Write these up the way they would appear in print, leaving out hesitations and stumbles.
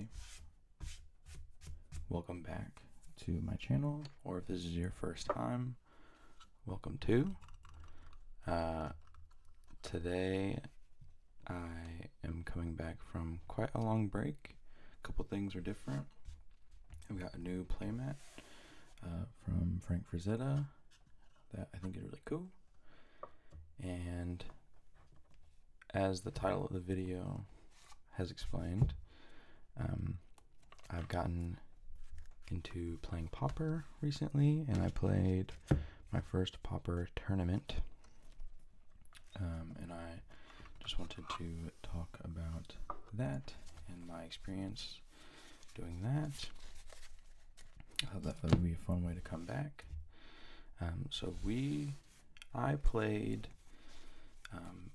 everybody. Welcome back to my channel, or if this is your first time, welcome to. Today I am coming back from quite a long break. A couple things are different. I've got a new playmat from Frank Frazetta that I think is really cool. And as the title of the video has explained, I've gotten into playing Pauper recently, and I played my first Pauper tournament, and I just wanted to talk about that and my experience doing that. I thought that would be a fun way to come back. I played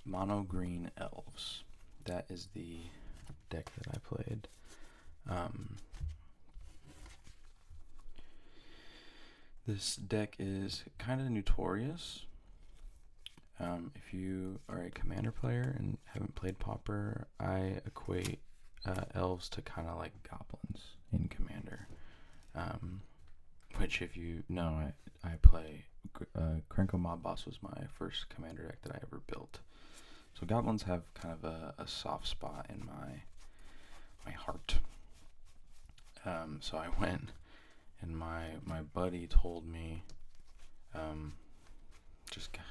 mono green elves. That is the deck that I played. This deck is kind of notorious. If you are a commander player and haven't played Pauper, I equate elves to kind of like goblins in commander. Which, if you know, I play Krenko Mob Boss was my first commander deck that I ever built. So goblins have kind of a soft spot in my heart. So I went, and my buddy told me,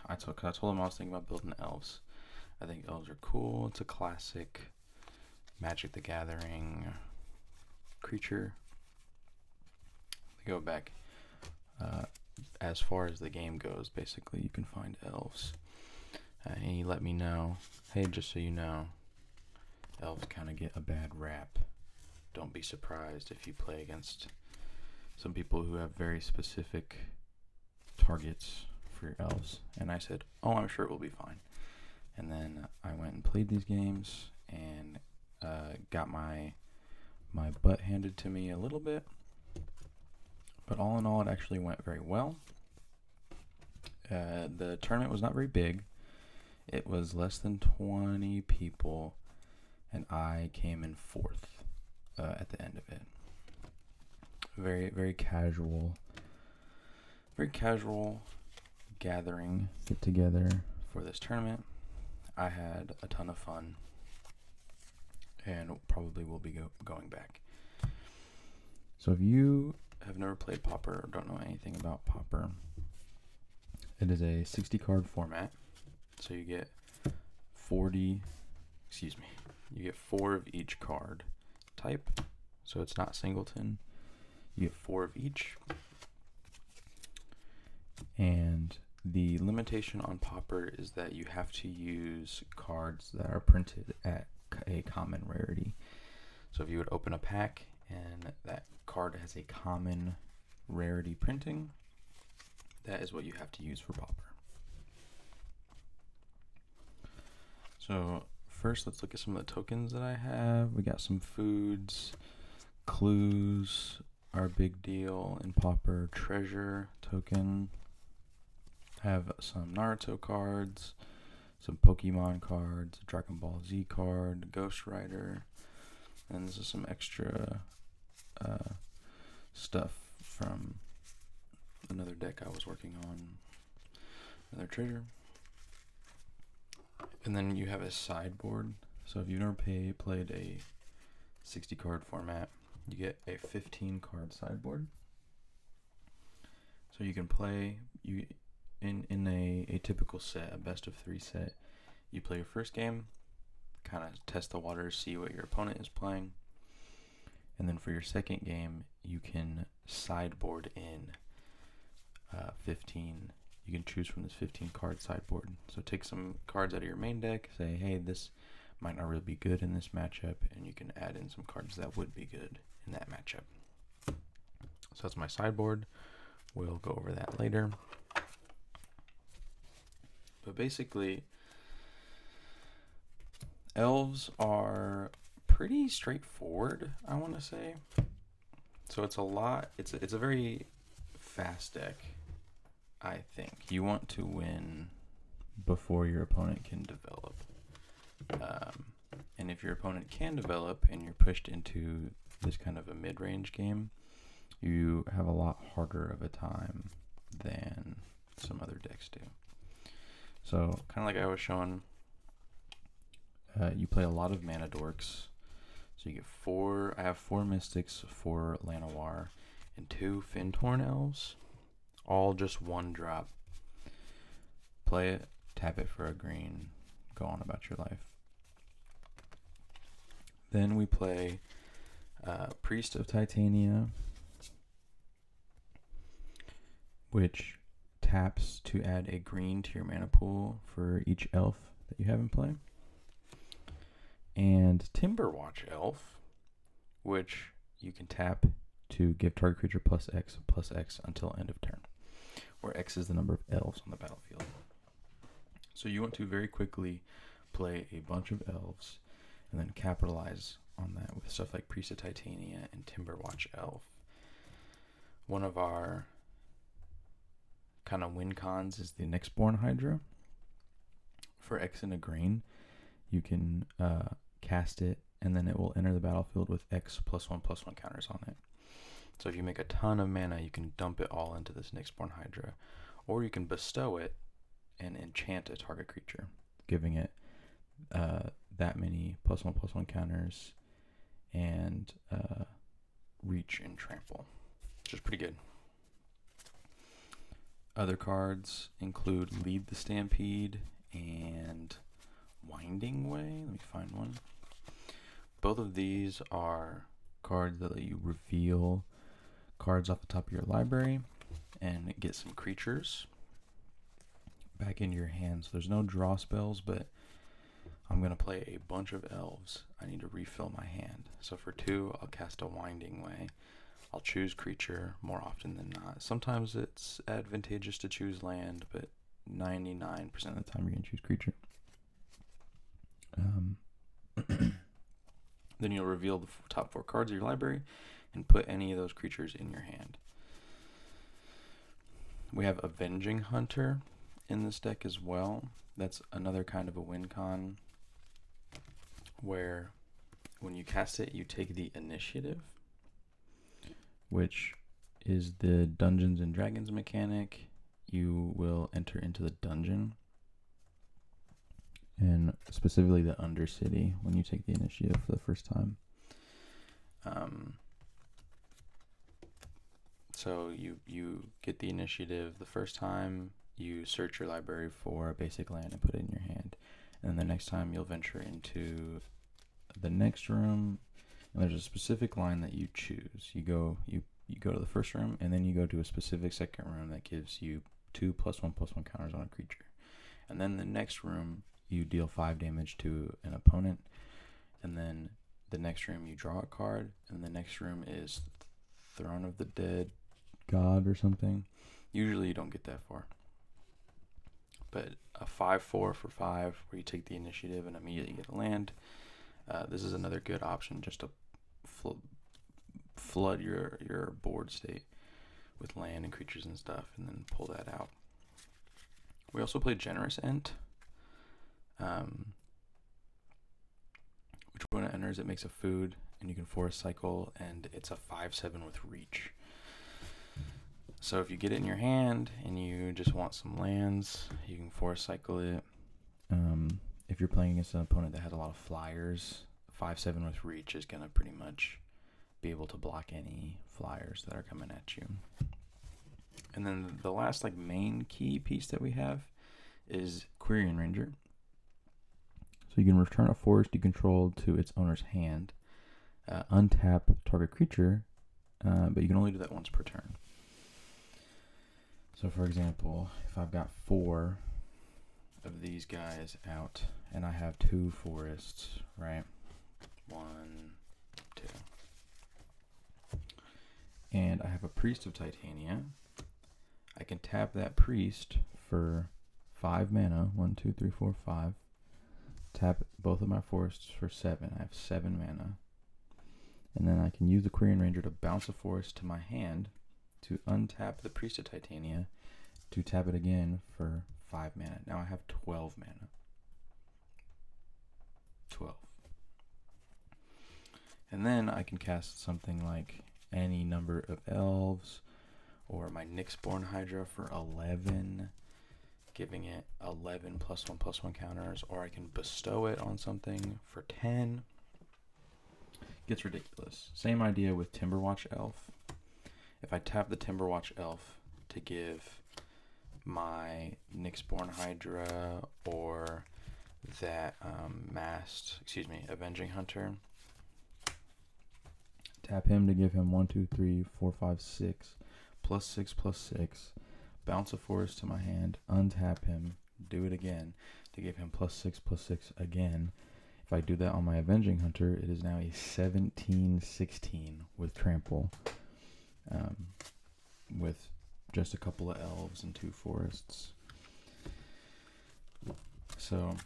I told him I was thinking about building elves. I think elves are cool. It's a classic Magic the Gathering creature. They go back as far as the game goes. Basically, you can find elves. And he let me know, hey, just so you know, elves kind of get a bad rap. Don't be surprised if you play against some people who have very specific targets for your elves. And I said, oh, I'm sure it will be fine. And then I went and played these games and got my butt handed to me a little bit. But all in all, it actually went very well. The tournament was not very big. It was less than 20 people, and I came in fourth at the end of it. Very, very casual gathering, get together for this tournament. I had a ton of fun, and probably will be going back. So if you have never played Pauper or don't know anything about Pauper, it is a 60 card format. So you get 4 of each card type. So it's not singleton. You get 4 of each. And the limitation on Pauper is that you have to use cards that are printed at a common rarity. So if you would open a pack and that card has a common rarity printing, that is what you have to use for Pauper. So first, let's look at some of the tokens that I have. We got some foods, clues are a big deal in Pauper, treasure token. I have some Naruto cards, some Pokemon cards, Dragon Ball Z card, Ghost Rider, and this is some extra stuff from another deck I was working on, another treasure. And then you have a sideboard. So if you've never played a 60 card format, you get a 15 card sideboard. So you can play in a typical set, a best of 3 set. You play your first game, kind of test the waters, see what your opponent is playing. And then for your second game, you can sideboard in 15. You can choose from this 15 card sideboard. So take some cards out of your main deck, say, hey, this might not really be good in this matchup, and you can add in some cards that would be good in that matchup. So that's my sideboard. We'll go over that later. But basically, elves are pretty straightforward, I want to say. So it's a very fast deck. I think you want to win before your opponent can develop. And if your opponent can develop and you're pushed into this kind of a mid-range game, you have a lot harder of a time than some other decks do. So kind of like I was showing, you play a lot of mana dorks. So you get I have 4 mystics, 4 Llanowar, and 2 Fintorn elves, all just 1 drop. Play it, tap it for a green, go on about your life. Then we play Priest of Titania, which taps to add a green to your mana pool for each elf that you have in play. And Timberwatch Elf, which you can tap to give target creature +X until end of turn, where X is the number of elves on the battlefield. So you want to very quickly play a bunch of elves and then capitalize on that with stuff like Priest of Titania and Timberwatch Elf. One of our kind of win cons is the Nyxborn Hydra. For X and a green, you can cast it, and then it will enter the battlefield with X +1/+1 counters on it. So if you make a ton of mana, you can dump it all into this Nyxborn Hydra, or you can bestow it and enchant a target creature, giving it that many +1/+1 counters and reach and trample, which is pretty good. Other cards include Lead the Stampede and Winding Way. Let me find one. Both of these are cards that let you reveal cards off the top of your library and get some creatures back into your hand. So there's no draw spells, but I'm going to play a bunch of elves. I need to refill my hand. So for 2, I'll cast a Winding Way. I'll choose creature more often than not. Sometimes it's advantageous to choose land, but 99% of the time you're going to choose creature. Then you'll reveal the top 4 cards of your library and put any of those creatures in your hand. We have Avenging Hunter in this deck as well. That's another kind of a win con, where when you cast it, you take the initiative, which is the Dungeons and Dragons mechanic. You will enter into the dungeon, and specifically the Undercity, when you take the initiative for the first time. So you get the initiative the first time, you search your library for a basic land and put it in your hand. And then the next time you'll venture into the next room, and there's a specific line that you choose. You go to the first room, and then you go to a specific second room that gives you 2 +1/+1 counters on a creature. And then the next room, you deal 5 damage to an opponent. And then the next room, you draw a card. And the next room is Throne of the Dead God or something. Usually you don't get that far. But a 5/4 for 5, where you take the initiative and immediately get a land. This is another good option just to flood your board state with land and creatures and stuff, and then pull that out. We also play Generous Ent, which when it enters, it makes a food, and you can force cycle, and it's a 5/7 with reach. So if you get it in your hand and you just want some lands, you can force cycle it. If you're playing against an opponent that has a lot of flyers, 5/7 with reach is going to pretty much be able to block any flyers that are coming at you. And then the last main key piece that we have is Quirion Ranger. So you can return a forest you control to its owner's hand, untap target creature, but you can only do that once per turn. So for example, if I've got 4 of these guys out, and I have 2 forests, right? 1, 2. And I have a Priest of Titania. I can tap that priest for 5 mana. 1, 2, 3, 4, 5. Tap both of my forests for 7. I have 7 mana. And then I can use the Quirion Ranger to bounce a forest to my hand to untap the Priest of Titania to tap it again for 5 mana. Now I have 12 mana. 12. And then I can cast something like any number of elves, or my Nyxborn Hydra for 11, giving it 11 +1/+1 counters, or I can bestow it on something for 10. Gets ridiculous. Same idea with Timberwatch Elf. If I tap the Timberwatch Elf to give my Nyxborn Hydra or that Avenging Hunter, tap him to give him 1, 2, 3, 4, 5, 6, +6/+6, bounce a forest to my hand, untap him, do it again to give him +6/+6 again. If I do that on my Avenging Hunter, it is now a 17/16 with trample, with just a couple of elves and 2 forests. So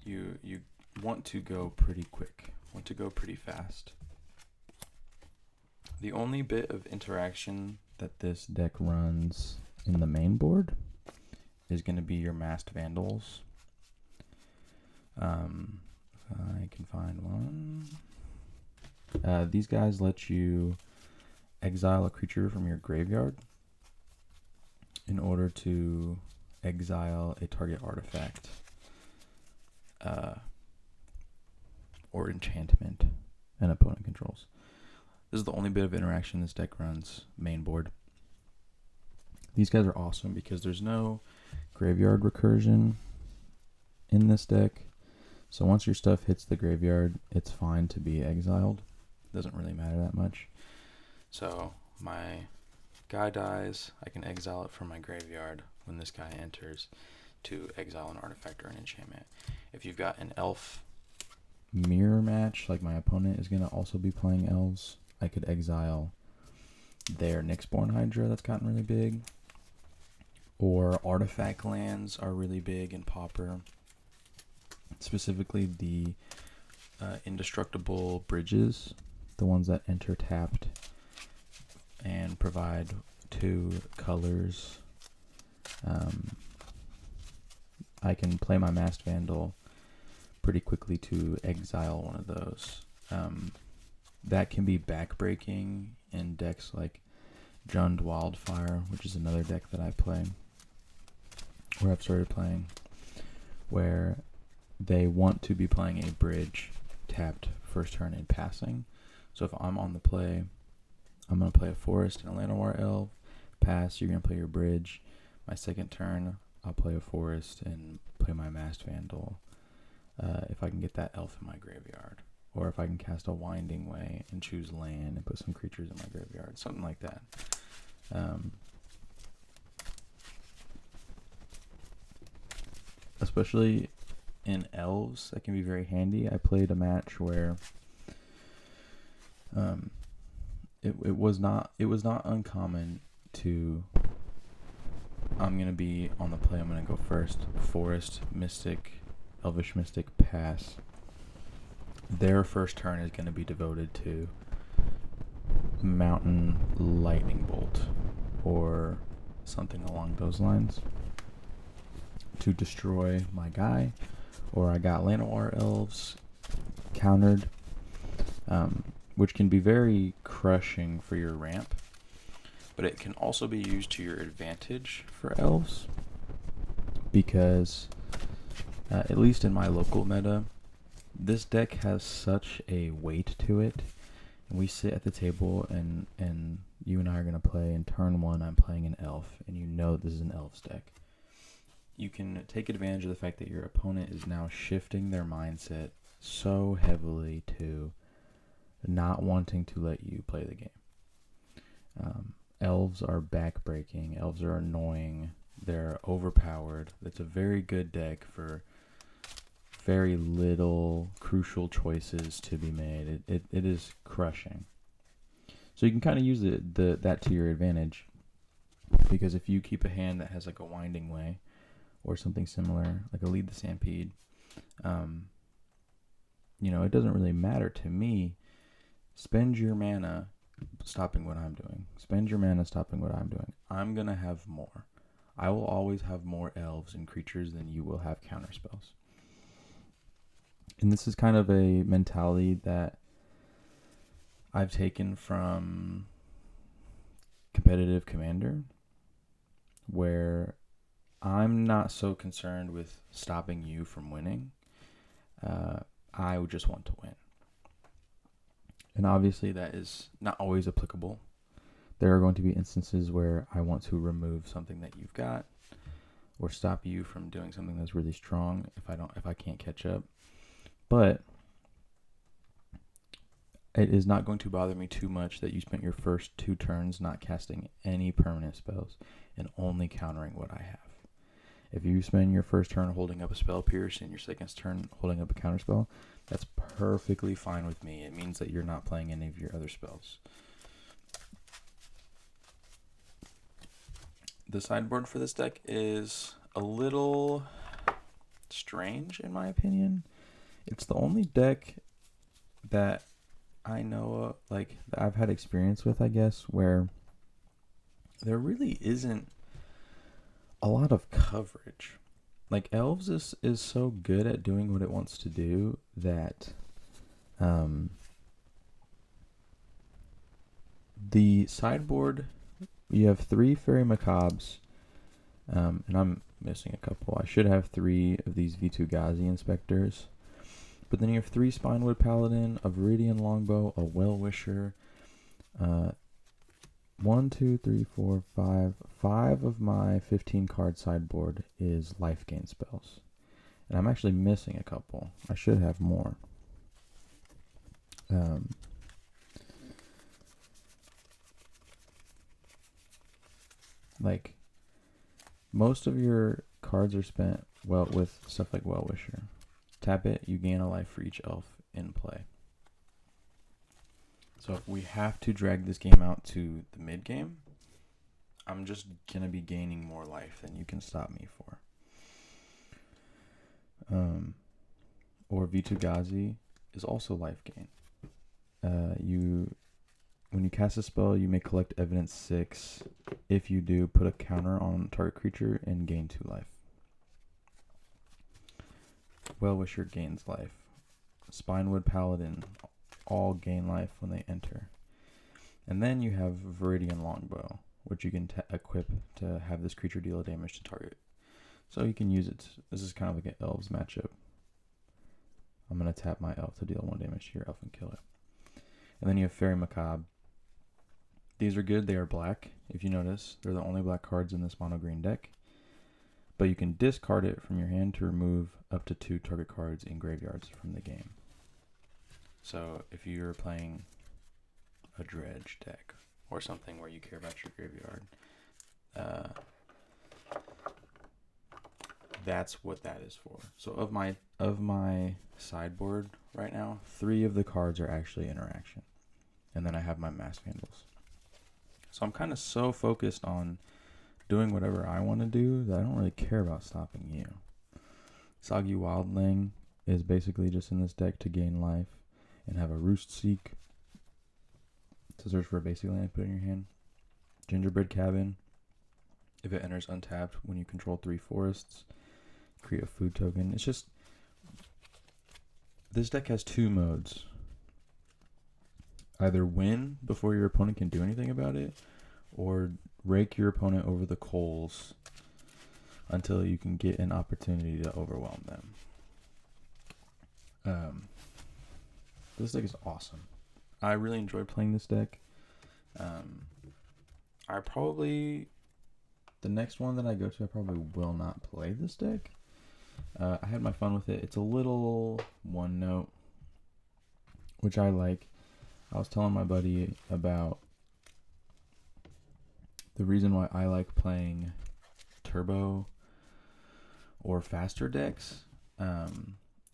you want to go pretty quick, want to go pretty fast. The only bit of interaction that this deck runs in the main board is going to be your Masked Vandals. I can find one. These guys let you exile a creature from your graveyard in order to exile a target artifact or enchantment an opponent controls. This is the only bit of interaction this deck runs main board. These guys are awesome because there's no graveyard recursion in this deck. So once your stuff hits the graveyard, it's fine to be exiled. Doesn't really matter that much. So my guy dies, I can exile it from my graveyard when this guy enters to exile an artifact or an enchantment. If you've got an elf mirror match, like my opponent is going to also be playing elves, I could exile their Nyxborn Hydra that's gotten really big. Or artifact lands are really big in Pauper. Specifically the indestructible bridges, the ones that enter tapped and provide 2 colors. I can play my Masked Vandal pretty quickly to exile one of those. That can be backbreaking in decks like Jund Wildfire, which is another deck that I play, or I've started playing, where they want to be playing a bridge tapped first turn in passing. So if I'm on the play, I'm going to play a forest and a Llanowar Elf. Pass, you're going to play your bridge. My second turn, I'll play a forest and play my Masked Vandal. If I can get that elf in my graveyard. Or if I can cast a Winding Way and choose land and put some creatures in my graveyard. Something like that. Especially in elves, that can be very handy. I played a match where it was not uncommon to, I'm gonna be on the play, I'm gonna go first, forest, mystic, elvish mystic, pass. Their first turn is gonna be devoted to mountain lightning bolt or something along those lines to destroy my guy. Or I got Llanowar Elves countered, which can be very crushing for your ramp, but it can also be used to your advantage for elves, because at least in my local meta, this deck has such a weight to it, and we sit at the table and you and I are going to play, in turn 1 I'm playing an elf, and you know this is an elves deck. You can take advantage of the fact that your opponent is now shifting their mindset so heavily to not wanting to let you play the game. Elves are backbreaking. Elves are annoying. They're overpowered. It's a very good deck for very little crucial choices to be made. It is crushing. So you can kind of use that to your advantage, because if you keep a hand that has like a Winding Way or something similar, like a Lead the Stampede, it doesn't really matter to me. Spend your mana stopping what I'm doing. Spend your mana stopping what I'm doing. I'm going to have more. I will always have more elves and creatures than you will have counterspells. And this is kind of a mentality that I've taken from competitive commander, where I'm not so concerned with stopping you from winning. I would just want to win. And obviously that is not always applicable. There are going to be instances where I want to remove something that you've got or stop you from doing something that's really strong if I can't catch up. But it is not going to bother me too much that you spent your first 2 turns not casting any permanent spells and only countering what I have. If you spend your first turn holding up a spell pierce and your second turn holding up a counter spell, that's perfectly fine with me. It means that you're not playing any of your other spells. The sideboard for this deck is a little strange in my opinion. It's the only deck that I know that I've had experience with, I guess, where there really isn't a lot of coverage. Like, Elves is so good at doing what it wants to do that the sideboard, you have 3 Fairy Macabres, and I'm missing a couple. I should have 3 of these V2 Ghazi Inspectors. But then you have 3 Spinewood Paladin, a Viridian Longbow, a Well-Wisher, 1, 2, 3, 4, 5. 5 of my 15 card sideboard is life gain spells. And I'm actually missing a couple. I should have more. Most of your cards are spent with stuff like Well-Wisher. Tap it, you gain a life for each elf in play. So if we have to drag this game out to the mid game, I'm just going to be gaining more life than you can stop me for. Or V2 Ghazi is also life gain. When you cast a spell, you may collect evidence 6. If you do, put a counter on target creature and gain 2 life. Well-Wisher gains life. Spinewood Paladin all gain life when they enter. And then you have Viridian Longbow, which you can equip to have this creature deal damage to target. So you can use it. This is kind of like an Elves matchup. I'm going to tap my elf to deal 1 damage to your elf and kill it. And then you have Fairy Macabre. These are good. They are black. If you notice, they're the only black cards in this mono green deck. But you can discard it from your hand to remove up to 2 target cards in graveyards from the game. So if you're playing a dredge deck or something where you care about your graveyard, that's what that is for. So of my sideboard right now, 3 of the cards are actually interaction. And then I have my Mass Vandals. So I'm kind of so focused on doing whatever I want to do that I don't really care about stopping you. Soggy Wildling is basically just in this deck to gain life and have a Roost Seek to search for a basic land to put in your hand. Gingerbread Cabin, if it enters untapped when you control 3 forests, create a food token. It's just, this deck has 2 modes. Either win before your opponent can do anything about it, or rake your opponent over the coals until you can get an opportunity to overwhelm them. This deck is awesome. I really enjoy playing this deck. The next one that I go to, I probably will not play this deck. I had my fun with it. It's a little one note, which I like. I was telling my buddy about the reason why I like playing turbo or faster decks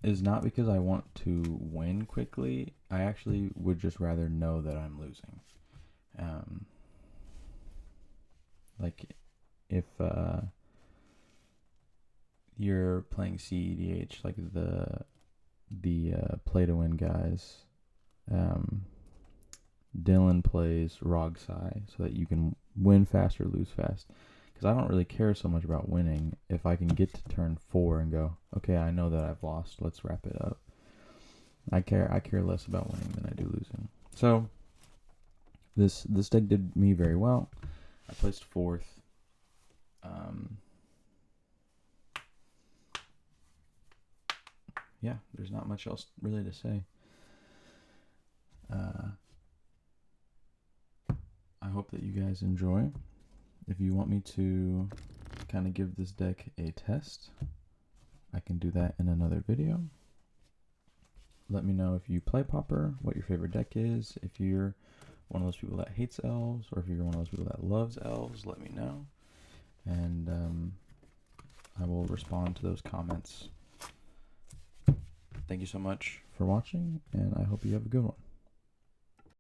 is not because I want to win quickly. I actually would just rather know that I'm losing. If you're playing CEDH, like the play to win guys, Dylan plays Rogsai so that you can win fast or lose fast. Because I don't really care so much about winning if I can get to turn 4 and go, okay, I know that I've lost. Let's wrap it up. I care less about winning than I do losing. So This deck did me very well. I placed 4th. Yeah, there's not much else really to say. I hope that you guys enjoy. If you want me to kind of give this deck a test, I can do that in another video. Let me know if you play Pauper, what your favorite deck is. If you're one of those people that hates elves, or if you're one of those people that loves elves, let me know. And I will respond to those comments. Thank you so much for watching, and I hope you have a good one.